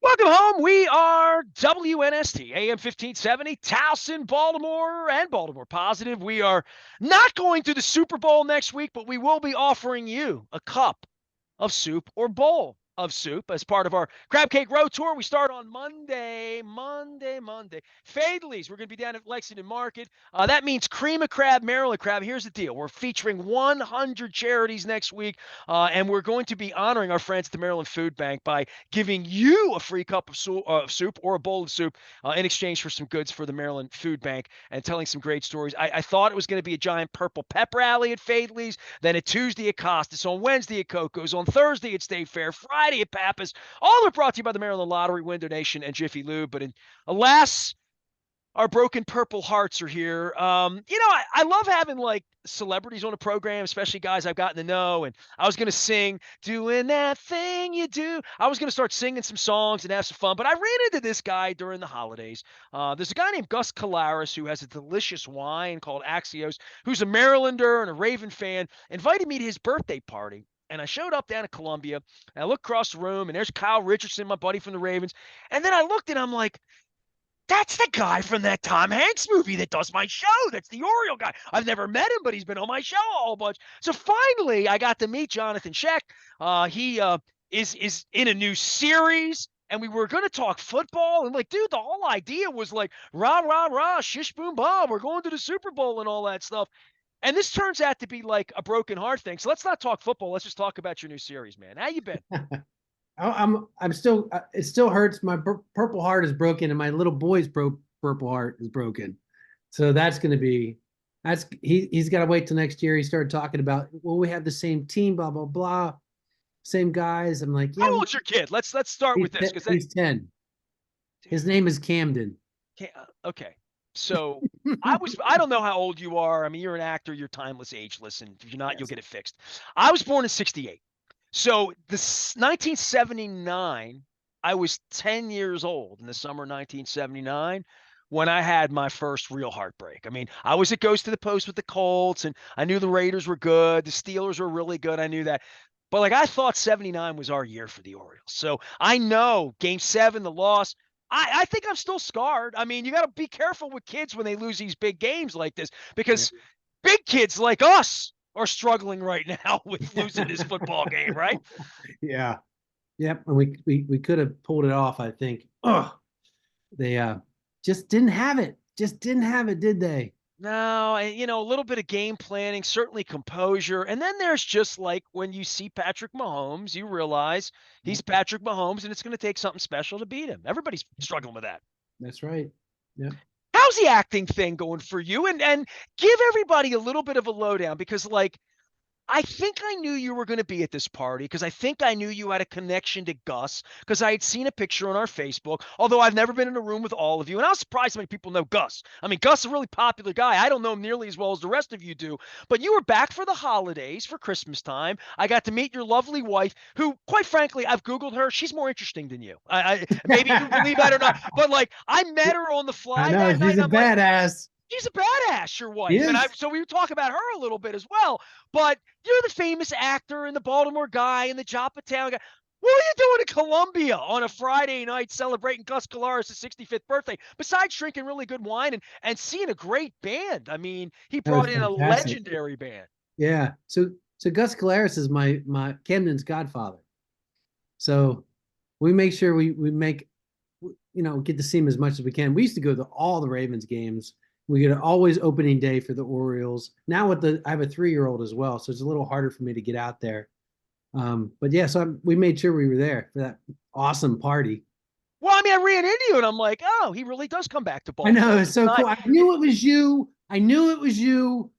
Welcome home. We are WNST, AM 1570, Towson, Baltimore, and Baltimore Positive. We are not going to the Super Bowl next week, but we will be offering you a cup of soup or bowl of soup as part of our Crab Cake Road Tour. We start on Monday. Fadley's, we're going to be down at Lexington Market. That means cream of crab, Maryland crab. Here's the deal. We're featuring 100 charities next week, and we're going to be honoring our friends at the Maryland Food Bank by giving you a free cup of soup or a bowl of soup in exchange for some goods for the Maryland Food Bank and telling some great stories. I thought it was going to be a giant purple pep rally at Fadley's, then at Tuesday at Costas, on Wednesday at Coco's, on Thursday at State Fair, Friday at Pappas. All are brought to you by the Maryland Lottery, Window Nation, and Jiffy Lube. But alas, our broken purple hearts are here. I love having like celebrities on the program, especially guys I've gotten to know. And I was going to sing "Doing That Thing You Do." I was going to start singing some songs and have some fun. But I ran into this guy during the holidays. There's a guy named Gus Colaris who has a delicious wine called Axios, who's a Marylander and a Raven fan, invited me to his birthday party. And I showed up down at Columbia, and I looked across the room, and there's Kyle Richardson, my buddy from the Ravens. And then I looked, and I'm like, that's the guy from that Tom Hanks movie that does my show. That's the Oriole guy. I've never met him, but he's been on my show a whole bunch. So finally, I got to meet Johnathon Schaech. He is in a new series, and we were going to talk football. And like, dude, the whole idea was like, rah, rah, rah, shish, boom, bob. We're going to the Super Bowl and all that stuff. And this turns out to be like a broken heart thing. So let's not talk football. Let's just talk about your new series, man. How you been? I'm still. It still hurts. My purple heart is broken, and my little boy's purple heart is broken. So that's going to be. He's got to wait till next year. He started talking about, well, we have the same team, blah blah blah, same guys. I'm like, yeah. How old's your kid? Let's start with this because he's 10. His name is Camden. Okay. So I don't know how old you are. I mean, you're an actor, you're timeless, ageless, and if you're not, Yes. you'll get it fixed. I was born in 68. So this 1979, I was 10 years old in the summer of 1979 when I had my first real heartbreak. I mean, I was at Ghost to the Post with the Colts, and I knew the Raiders were good. The Steelers were really good. I knew that. But like I thought 79 was our year for the Orioles. So I know game 7, the loss. I think I'm still scarred. I mean, you got to be careful with kids when they lose these big games like this because big kids like us are struggling right now with losing this football game, right? Yeah. Yep. And we could have pulled it off, I think. Oh, they just didn't have it. Just didn't have it, did they? No, and a little bit of game planning, certainly composure. And then there's just like when you see Patrick Mahomes, you realize he's Patrick Mahomes and it's going to take something special to beat him. Everybody's struggling with that. That's right. Yeah. How's the acting thing going for you? And give everybody a little bit of a lowdown because like I think I knew you were going to be at this party because I think I knew you had a connection to Gus because I had seen a picture on our Facebook, although I've never been in a room with all of you. And I was surprised how many people know Gus. I mean, Gus is a really popular guy. I don't know him nearly as well as the rest of you do, but you were back for the holidays for Christmas time. I got to meet your lovely wife who, quite frankly, I've Googled her. She's more interesting than you. Maybe you believe that or not, but like I met her on the fly I know, that night. she's a badass. She's a badass, your wife. And so we talk about her a little bit as well. But you're the famous actor and the Baltimore guy and the Joppatown guy. What are you doing in Columbia on a Friday night celebrating Gus Colaris' 65th birthday, besides drinking really good wine and seeing a great band? I mean, he brought in a legendary band. Yeah. So Gus Colaris is my Camden's godfather. So we make sure we make, get to see him as much as we can. We used to go to all the Ravens games. We get always opening day for the Orioles. Now I have a 3-year-old as well, so it's a little harder for me to get out there. But yeah, so we made sure we were there for that awesome party. Well, I mean, I ran into you and I'm like, oh, he really does come back to Baltimore. I know, it's so cool. I knew it was you,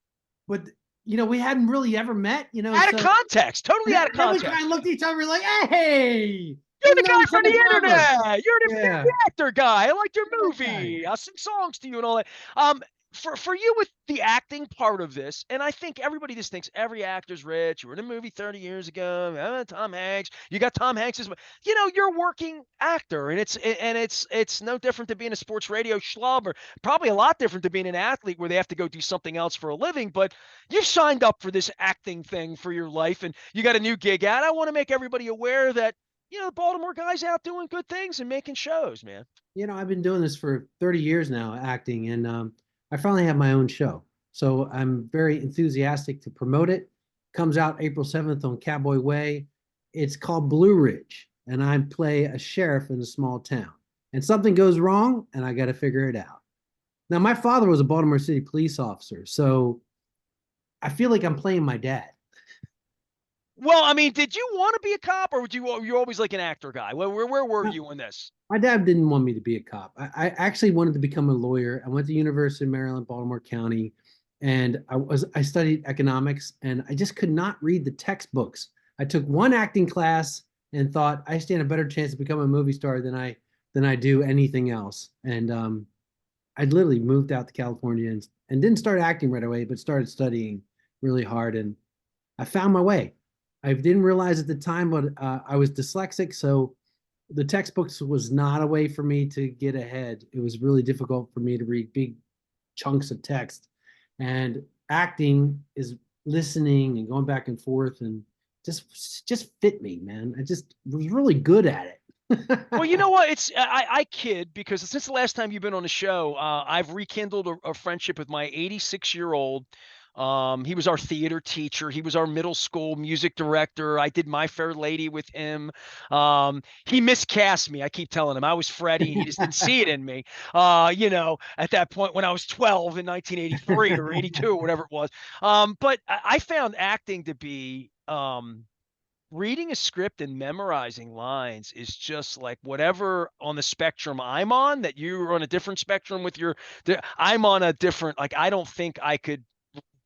but we hadn't really ever met. Out of context, totally out of context. We kind of looked at each other like, hey. You're the guy from the internet. You're the actor guy. I liked your movie. I'll sing songs to you and all that. For you with the acting part of this, and I think everybody just thinks every actor's rich. You were in a movie 30 years ago. Tom Hanks. You got Tom Hanks. You're a working actor, and it's no different than being a sports radio schlub, or probably a lot different than being an athlete where they have to go do something else for a living. But you've signed up for this acting thing for your life, and you got a new gig out. I want to make everybody aware that the Baltimore guys out doing good things and making shows, man. I've been doing this for 30 years now, acting, and I finally have my own show. So I'm very enthusiastic to promote it. Comes out April 7th on Cowboy Way. It's called Blue Ridge, and I play a sheriff in a small town. And something goes wrong, and I got to figure it out. Now, my father was a Baltimore City police officer, so I feel like I'm playing my dad. Well, I mean, did you want to be a cop, or were you always like an actor guy? Where were you in this? My dad didn't want me to be a cop. I actually wanted to become a lawyer. I went to University of Maryland, Baltimore County, and I studied economics, and I just could not read the textbooks. I took one acting class and thought I stand a better chance to become a movie star than I do anything else. And I literally moved out to California and didn't start acting right away, but started studying really hard, and I found my way. I didn't realize at the time, but I was dyslexic, so the textbooks was not a way for me to get ahead. It was really difficult for me to read big chunks of text. And acting is listening and going back and forth, and just fit me, man. I just was really good at it. Well, you know what? I kid because since the last time you've been on the show, I've rekindled a friendship with my 86-year-old. He was our theater teacher. He was our middle school music director. I did My Fair Lady with him. He miscast me. I keep telling him I was Freddie. He just didn't see it in me. At that point when I was 12 in 1983 or 82 or whatever it was. But I found acting to be reading a script and memorizing lines is just like whatever on the spectrum I'm on, that you're on a different spectrum with I'm on a different, like, I don't think I could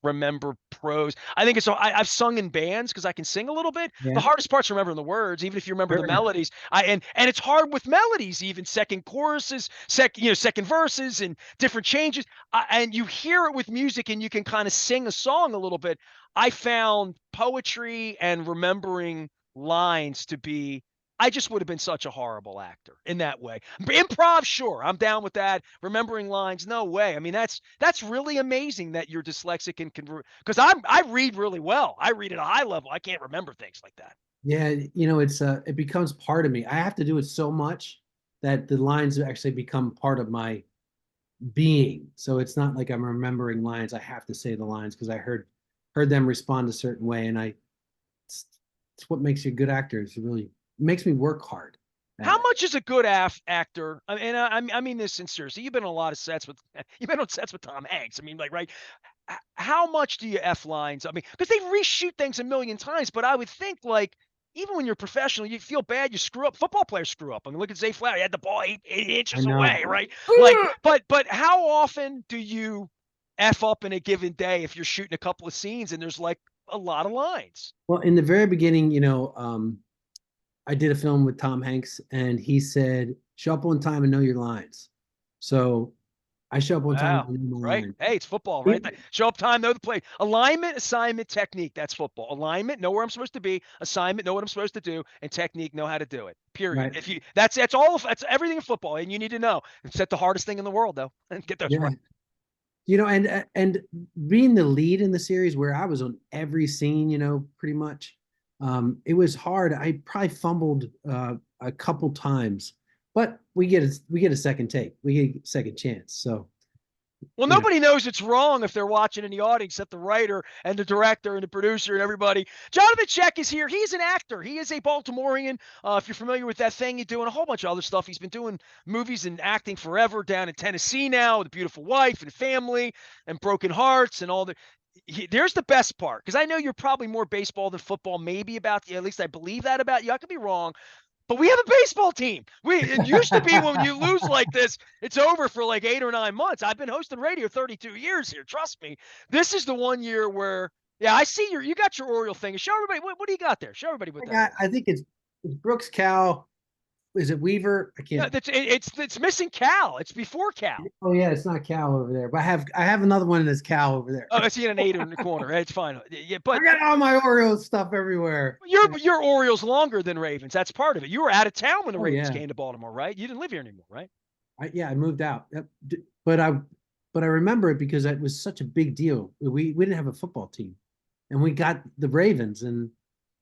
remember prose. I think I've sung in bands because I can sing a little bit. The Yeah, hardest part's remembering the words, even if you remember the sure. melodies. And it's hard with melodies, even second choruses, second verses and different changes. And you hear it with music and you can kind of sing a song a little bit. I found poetry and remembering lines to be, I just would have been such a horrible actor in that way. Improv, sure, I'm down with that. Remembering lines, no way. I mean, that's really amazing that you're dyslexic and can, because I read really well. I read at a high level. I can't remember things like that. Yeah, it becomes part of me. I have to do it so much that the lines actually become part of my being. So it's not like I'm remembering lines. I have to say the lines because I heard them respond a certain way, and it's, it's what makes you a good actor. It really makes me work hard at How it. much is a good actor? And I mean this sincerely. You've been on a lot of sets with, you've been on sets with Tom Hanks. I mean, like, right? How much do you F lines? I mean, because they reshoot things a million times, but I would think, like, even when you're professional, you feel bad, you screw up. Football players screw up. I mean, look at Zay Flower. He had the ball eight I inches know. away, right? Like, but how often do you F up in a given day if you're shooting a couple of scenes and there's like a lot of lines? Well, in the very beginning, I did a film with Tom Hanks, and he said, "Show up on time and know your lines." So I show up on time Wow. and know my Right. lines. Hey, it's football, right? It- Show up time, know the play. Alignment, assignment, technique. That's football. Alignment, know where I'm supposed to be. Assignment, know what I'm supposed to do. And technique, know how to do it. Period. right. If you that's everything in football, and you need to know. It's the hardest thing in the world, though. And get those Yeah. right. And being the lead in the series where I was on every scene, pretty much, it was hard. I probably fumbled a couple times, but we get a second take, we get a second chance. So Well, you know, nobody knows it's wrong if they're watching in the audience except the writer and the director and the producer and everybody. Johnathon Schaech is here. He's an actor. He is a Baltimorean. If you're familiar with That Thing You Do and a whole bunch of other stuff, he's been doing movies and acting forever down in Tennessee now with a beautiful wife and family and broken hearts and all the. There's the best part, because I know you're probably more baseball than football, maybe about you. At least I believe that about you. I could be wrong, but we have a baseball team. It used to be when you lose like this, it's over for like 8 or 9 months. I've been hosting radio 32 years here. Trust me. This is the one year where, yeah, I see you got your Oriole thing. Show everybody what do you got there. Show everybody what that is. I think it's Brooks Cow. Is it Weaver? I No, can't. it's missing Cal. It's before Cal. Oh yeah, it's not Cow over there, but I have another one that's Cow over there. Oh, I see an 8 in the corner. It's fine. Yeah, but I got all my Orioles stuff everywhere. your Orioles longer than Ravens. That's part of it. You were out of town when the Oh Ravens yeah, came to Baltimore, right? You didn't live here anymore, right? I moved out. Yep. But I but I remember it because it was such a big deal. We didn't have a football team, and we got the Ravens, and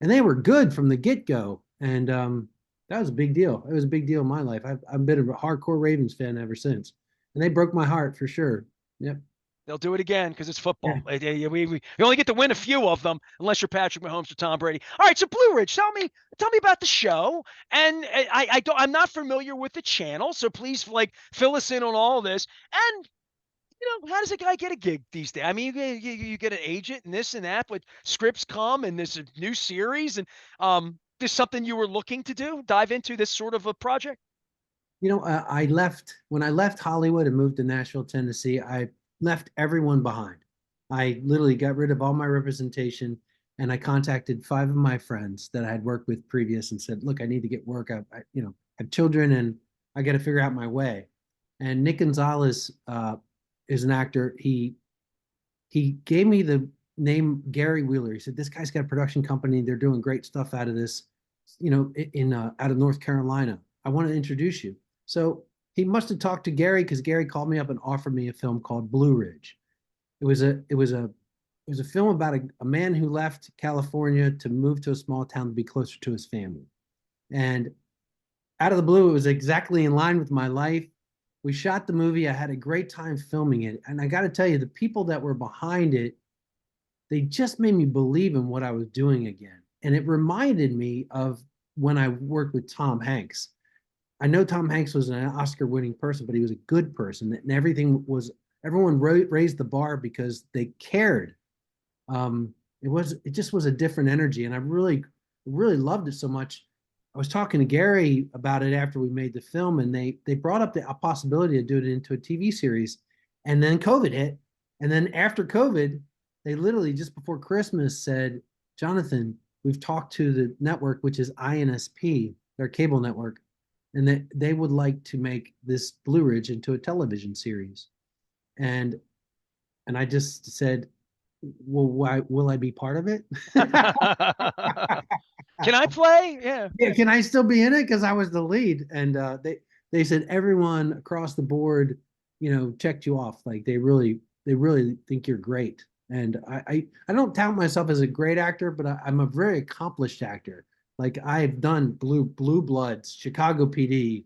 they were good from the get go. And That was a big deal. It was a big deal in my life. I've been a hardcore Ravens fan ever since, and they broke my heart for sure. Yep. They'll do it again because it's football. Yeah. We only get to win a few of them unless you're Patrick Mahomes or Tom Brady. All right, so Blue Ridge, tell me about the show. And I'm not familiar with the channel, so please like fill us in on all this. And how does a guy get a gig these days? I mean, you get an agent and this and that, but scripts come and there's a new series and there's something you were looking to do, dive into this sort of a project. I left when I left Hollywood and moved to Nashville, Tennessee. I left everyone behind. I literally got rid of all my representation, and I contacted 5 of my friends that I had worked with previous and said, "Look, I need to get work. I have children, and I got to figure out my way." And Nick Gonzalez is an actor. He gave me the name Gary Wheeler. He said, "This guy's got a production company. They're doing great stuff out of this, in out of North Carolina. I want to introduce you." So he must have talked to Gary because Gary called me up and offered me a film called Blue Ridge. It was a film about a man who left California to move to a small town to be closer to his family. And out of the blue, it was exactly in line with my life. We shot the movie. I had a great time filming it. And I got to tell you, the people that were behind it, they just made me believe in what I was doing again. And it reminded me of when I worked with Tom Hanks. I know Tom Hanks was an Oscar-winning person, but he was a good person, and everyone raised the bar because they cared. It just was a different energy, and I really loved it so much. I was talking to Gary about it after we made the film, and they brought up a possibility to do it into a TV series, and then COVID hit, and then after COVID, they literally just before Christmas said, "Jonathan, we've talked to the network, which is INSP, their cable network, and that they would like to make this Blue Ridge into a television series." And I just said, "Well, why will I be part of it?" Can I play? Yeah. Yeah, can I still be in it? Because I was the lead, and they said everyone across the board, checked you off. Like they really think you're great. And I don't tout myself as a great actor, but I'm a very accomplished actor. Like I've done Blue Bloods, Chicago PD,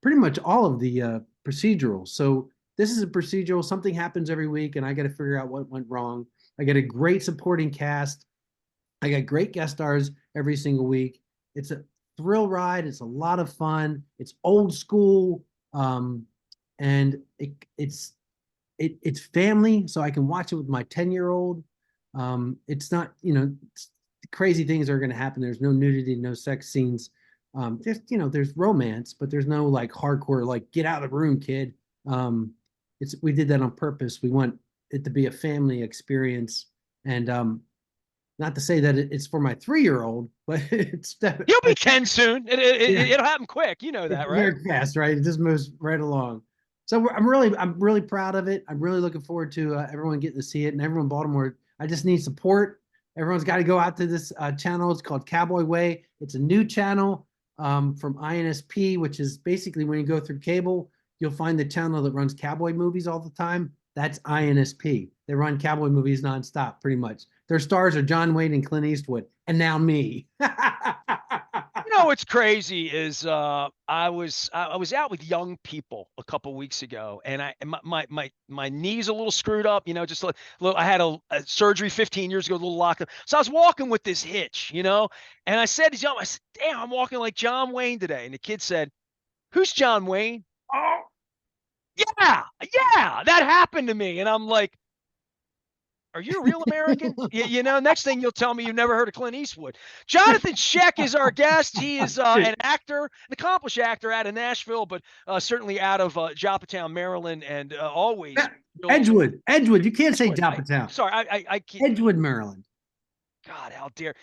pretty much all of the procedurals. So this is a procedural. Something happens every week, and I got to figure out what went wrong. I get a great supporting cast. I got great guest stars every single week. It's a thrill ride. It's a lot of fun. It's old school, and it's family, so I can watch it with my 10-year-old. It's not, crazy things are going to happen. There's no nudity, no sex scenes. There's romance, but there's no like hardcore, like get out of the room, kid. We did that on purpose. We want it to be a family experience, and not to say that it's for my 3-year-old, but it's definitely. You'll be 10 soon. Yeah. It'll happen quick. You know that, right? Very fast, right? It just moves right along. So I'm really proud of it. I'm really looking forward to everyone getting to see it, and everyone in Baltimore. I just need support. Everyone's got to go out to this channel. It's called Cowboy Way. It's a new channel from INSP, which is basically when you go through cable, you'll find the channel that runs cowboy movies all the time. That's INSP. They run cowboy movies nonstop, pretty much. Their stars are John Wayne and Clint Eastwood, and now me. What's crazy is I was out with young people a couple weeks ago, and my knee's a little screwed up, just a little. I had a surgery 15 years ago, a little locked up. So I was walking with this hitch, and I said to John, I said, "Damn, I'm walking like John Wayne today." And the kid said, "Who's John Wayne?" Oh, yeah, that happened to me, and I'm like, are you a real American? Next thing you'll tell me you've never heard of Clint Eastwood. Johnathon Schaech is our guest. He is an actor, an accomplished actor out of Nashville, but certainly out of Joppatown, Maryland, and always. Edgewood. You can't say Joppatown. Sorry, I can't. Edgewood, Maryland. God, how dare.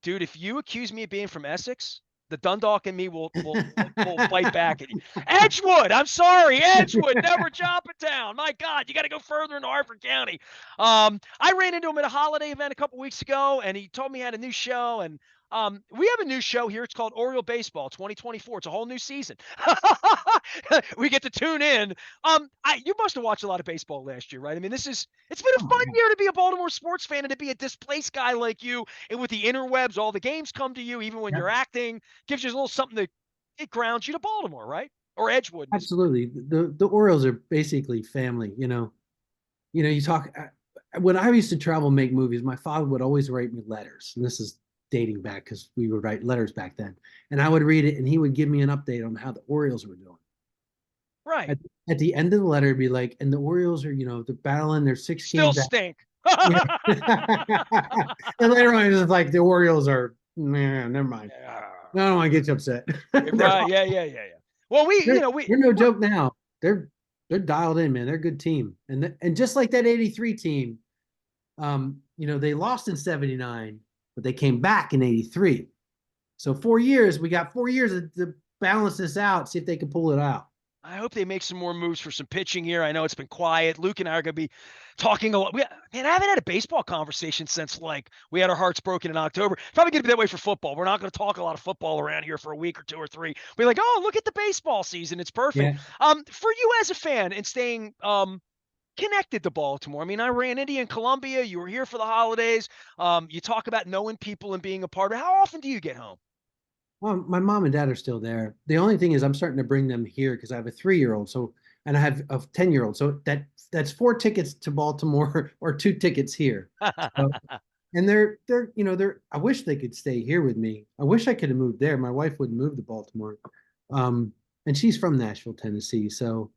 Dude, if you accuse me of being from Essex, the Dundalk and me will fight back at you. Edgewood, I'm sorry, Edgewood, never Joppatown. My God, you got to go further into Harford County. I ran into him at a holiday event a couple weeks ago, and he told me he had a new show. And we have a new show here. It's called Oriole Baseball 2024. It's a whole new season. We get to tune in. You must have watched a lot of baseball last year, right? I mean, it's been a Oh fun yeah, year to be a Baltimore sports fan and to be a displaced guy like you. And with the interwebs, all the games come to you, even when yeah, you're acting, gives you a little something that it grounds you to Baltimore, right? Or Edgewood in this case. absolutely. The Orioles are basically family. You talk when I used to travel and make movies, my father would always write me letters. And this is dating back because we would write letters back then. And I would read it and he would give me an update on how the Orioles were doing. Right. At the end of the letter, it'd be like, and the Orioles are, they're battling, they're six Still games out. stink. Yeah. And later on, it's like the Orioles are, man, never mind. I don't want to get you upset. they're Right. Yeah, yeah, yeah, yeah. Well, they're no joke now. They're dialed in, man. They're a good team. And just like that 83 team, they lost in 79, but they came back in 83. So 4 years, we got 4 years to balance this out, see if they can pull it out. I hope they make some more moves for some pitching here. I know it's been quiet. Luke and I are going to be talking a lot. Man, I haven't had a baseball conversation since like we had our hearts broken in October. Probably going to be that way for football. We're not going to talk a lot of football around here for a week or two or three. We're like, oh, look at the baseball season. It's perfect. Yeah. For you as a fan and staying connected to Baltimore. I mean, I ran into you in Columbia. You were here for the holidays. You talk about knowing people and being a part of it. How often do you get home? Well, my mom and dad are still there. The only thing is I'm starting to bring them here because I have a 3-year-old. So, and I have a 10-year-old. So that's 4 tickets to Baltimore or 2 tickets here. So, and I wish they could stay here with me. I wish I could have moved there. My wife wouldn't move to Baltimore. And she's from Nashville, Tennessee. So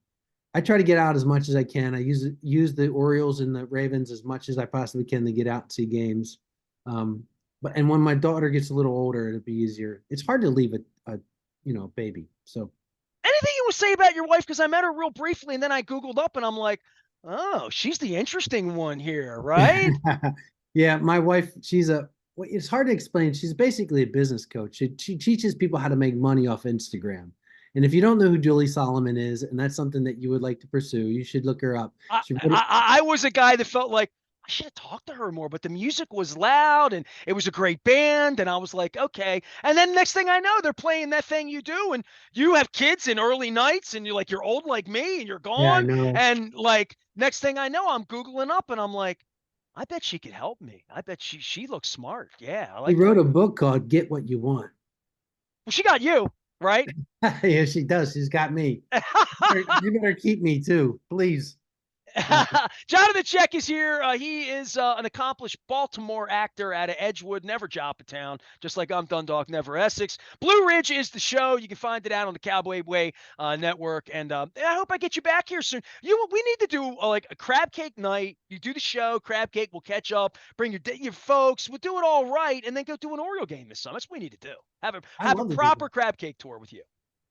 I try to get out as much as I can. I use the Orioles and the Ravens as much as I possibly can to get out and see games. Um, and when my daughter gets a little older, it'll be easier. It's hard to leave a baby. So Anything you would say about your wife? Because I met her real briefly, and then I Googled up, and I'm like, oh, she's the interesting one here, right? yeah, my wife, it's hard to explain. She's basically a business coach. She teaches people how to make money off Instagram. And if you don't know who Julie Solomon is, and that's something that you would like to pursue, you should look her up. I, She wrote, I was a guy that felt like I should have talked to her more, but the music was loud and it was a great band. And I was like, okay. And then next thing I know, they're playing that thing you do, and you have kids in early nights, and you're old like me, and you're yeah, I gone. know. And like next thing I know, I'm Googling up, and I'm like, I bet she could help me. I bet she looks smart. Yeah, I She like that. wrote a book called Get What You Want. Well, she got you, right? Yeah, she does. She's got me. You better keep me too, please. Uh, Johnathon Schaech is here. He is an accomplished Baltimore actor out of Edgewood, never Joppatown, just like I'm Dundalk, never Essex. Blue Ridge is the show. You can find it out on the Cowboy Way network. And I hope I get you back here soon. We need to do like a crab cake night. You do the show, crab cake. We'll catch up. Bring your folks. We'll do it all right, and then go do an Oriole game this summer. That's what we need to do. I'd Have a love to do that. proper crab cake tour with you.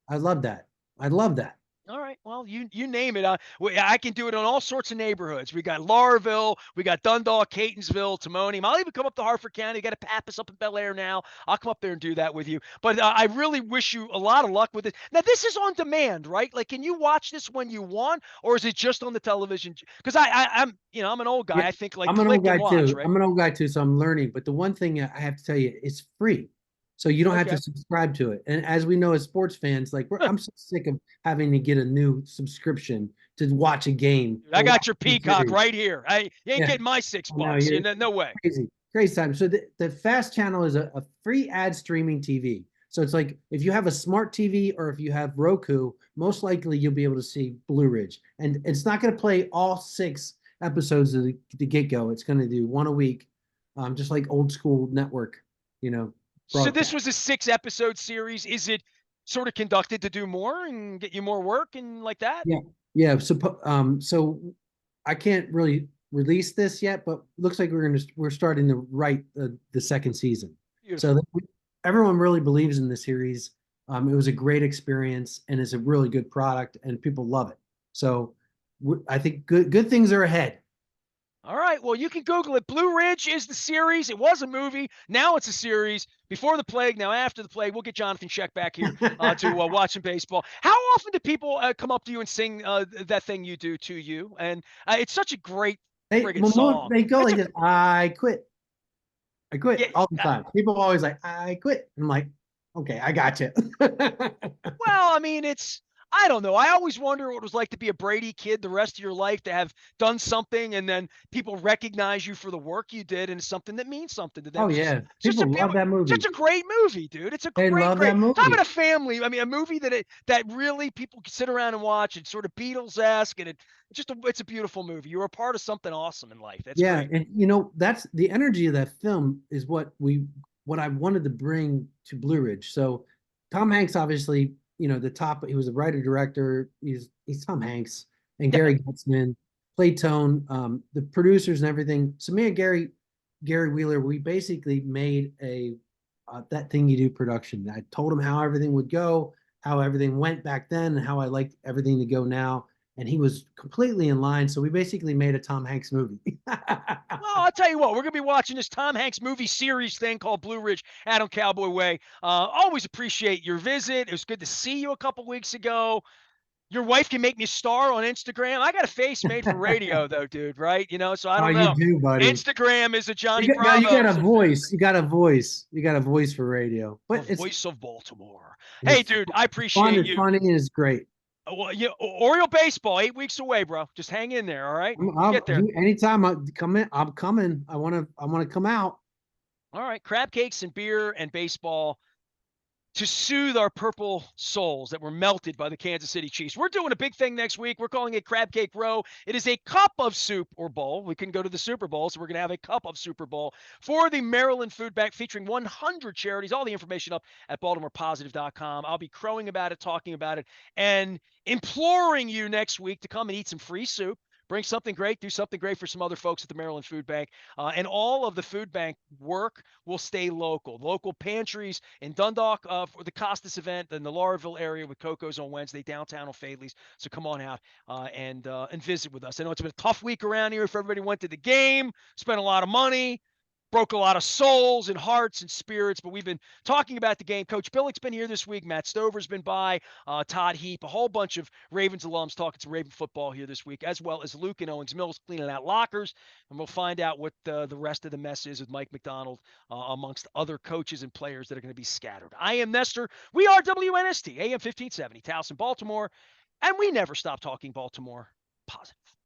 I love that. I love that. All right. Well, you name it. I can do it on all sorts of neighborhoods. We got Laurville, we got Dundalk, Catonsville, Timonium. I'll even come up to Harford County. Got a Pappas up in Bel Air now. I'll come up there and do that with you. But I really wish you a lot of luck with it. Now, this is on demand, right? Like, can you watch this when you want, or is it just on the television? Because I'm an old Yeah, guy. I think like I'm an old click and guy watch, too. right? I'm an old guy too, so I'm learning. But the one thing I have to tell you, it's free. So you don't have to Okay. subscribe to it. And as we know as sports fans, like I'm so sick of having to get a new subscription to watch a game Dude, I or watch got your a Peacock series. right here. You ain't Yeah, getting my six I know bucks. you're No way. crazy, crazy time. So the Fast Channel is a free ad streaming TV. So it's like if you have a smart TV or if you have Roku, most likely you'll be able to see Blue Ridge. And it's not going to play all 6 episodes of the get go. It's going to do one a week, just like old school network, you know, So this broadcast. was a 6 episode series. Is it sort of conducted to do more and get you more work and like that? Yeah, yeah. So I can't really release this yet, but looks like we're starting to write the second season. So Beautiful. everyone really believes in the series. It was a great experience and it's a really good product, and people love it. So I think good things are ahead. All right. Well, you can Google it. Blue Ridge is the series. It was a movie. Now it's a series. Before the plague, now after the plague. We'll get Johnathon Schaech back here to watch some baseball. How often do people come up to you and sing that thing you do to you? And it's such a great friggin' song. They go It's like a this. I quit yeah. all the time. People always like, I quit. I'm like, okay, I got you. Well, I mean, it's I don't know. I always wonder what it was like to be a Brady kid the rest of your life, to have done something and then people recognize you for the work you did, and it's something that means something to them. Oh yeah, people love that Such movie. a great movie, dude. It's a They great, love that great. Talk about movie. a family. I mean, a movie that really people can sit around and watch. It's sort of Beatles-esque, and it's a beautiful movie. You're a part of something awesome in life. That's Yeah, great. and that's the energy of that film is what I wanted to bring to Blue Ridge. So Tom Hanks, obviously, the top. He was a writer director. He's Tom Hanks and Yeah. Gary Gutzman played Tone, the producers and everything. So me and Gary Wheeler, we basically made a That Thing You Do production. I told him how everything would go, how everything went back then, and how I liked everything to go now. And he was completely in line. So we basically made a Tom Hanks movie. Well, I'll tell you what, we're going to be watching this Tom Hanks movie series thing called Blue Ridge Adam Cowboy Way. Always appreciate your visit. It was good to see you a couple weeks ago. Your wife can make me a star on Instagram. I got a face made for radio, though, dude, right? So I Oh, don't you know. do, buddy. Instagram is a Johnny Now you got a Bravo's invention. voice. You got a voice. You got a voice for radio. The But voice of Baltimore. Hey, it's dude, I it's fun. appreciate It's you. funny and it's great. Well, Oriole baseball, 8 weeks away, bro. Just hang in there, all right? We'll get there. Anytime I come in, I'm coming. I want to come out. All right, crab cakes and beer and baseball to soothe our purple souls that were melted by the Kansas City Chiefs. We're doing a big thing next week. We're calling it Crab Cake Row. It is a cup of soup or bowl. We couldn't go to the Super Bowl, so we're going to have a cup of Super Bowl for the Maryland Food Bank, featuring 100 charities. All the information up at BaltimorePositive.com. I'll be crowing about it, talking about it, and imploring you next week to come and eat some free soup. Bring something great, do something great for some other folks at the Maryland Food Bank. And all of the food bank work will stay local. Local pantries in Dundalk for the Costas event, in the Lauraville area with Coco's on Wednesday, downtown on Fadley's. So come on out and visit with us. I know it's been a tough week around here. If everybody went to the game, spent a lot of money, broke a lot of souls and hearts and spirits, but we've been talking about the game. Coach Billick's been here this week. Matt Stover's been by. Todd Heap, a whole bunch of Ravens alums talking some Raven football here this week, as well as Luke and Owings Mills cleaning out lockers. And we'll find out what the rest of the mess is with Mike McDonald, amongst other coaches and players that are going to be scattered. I am Nestor. We are WNST, AM 1570, Towson, Baltimore, and we never stop talking Baltimore positive.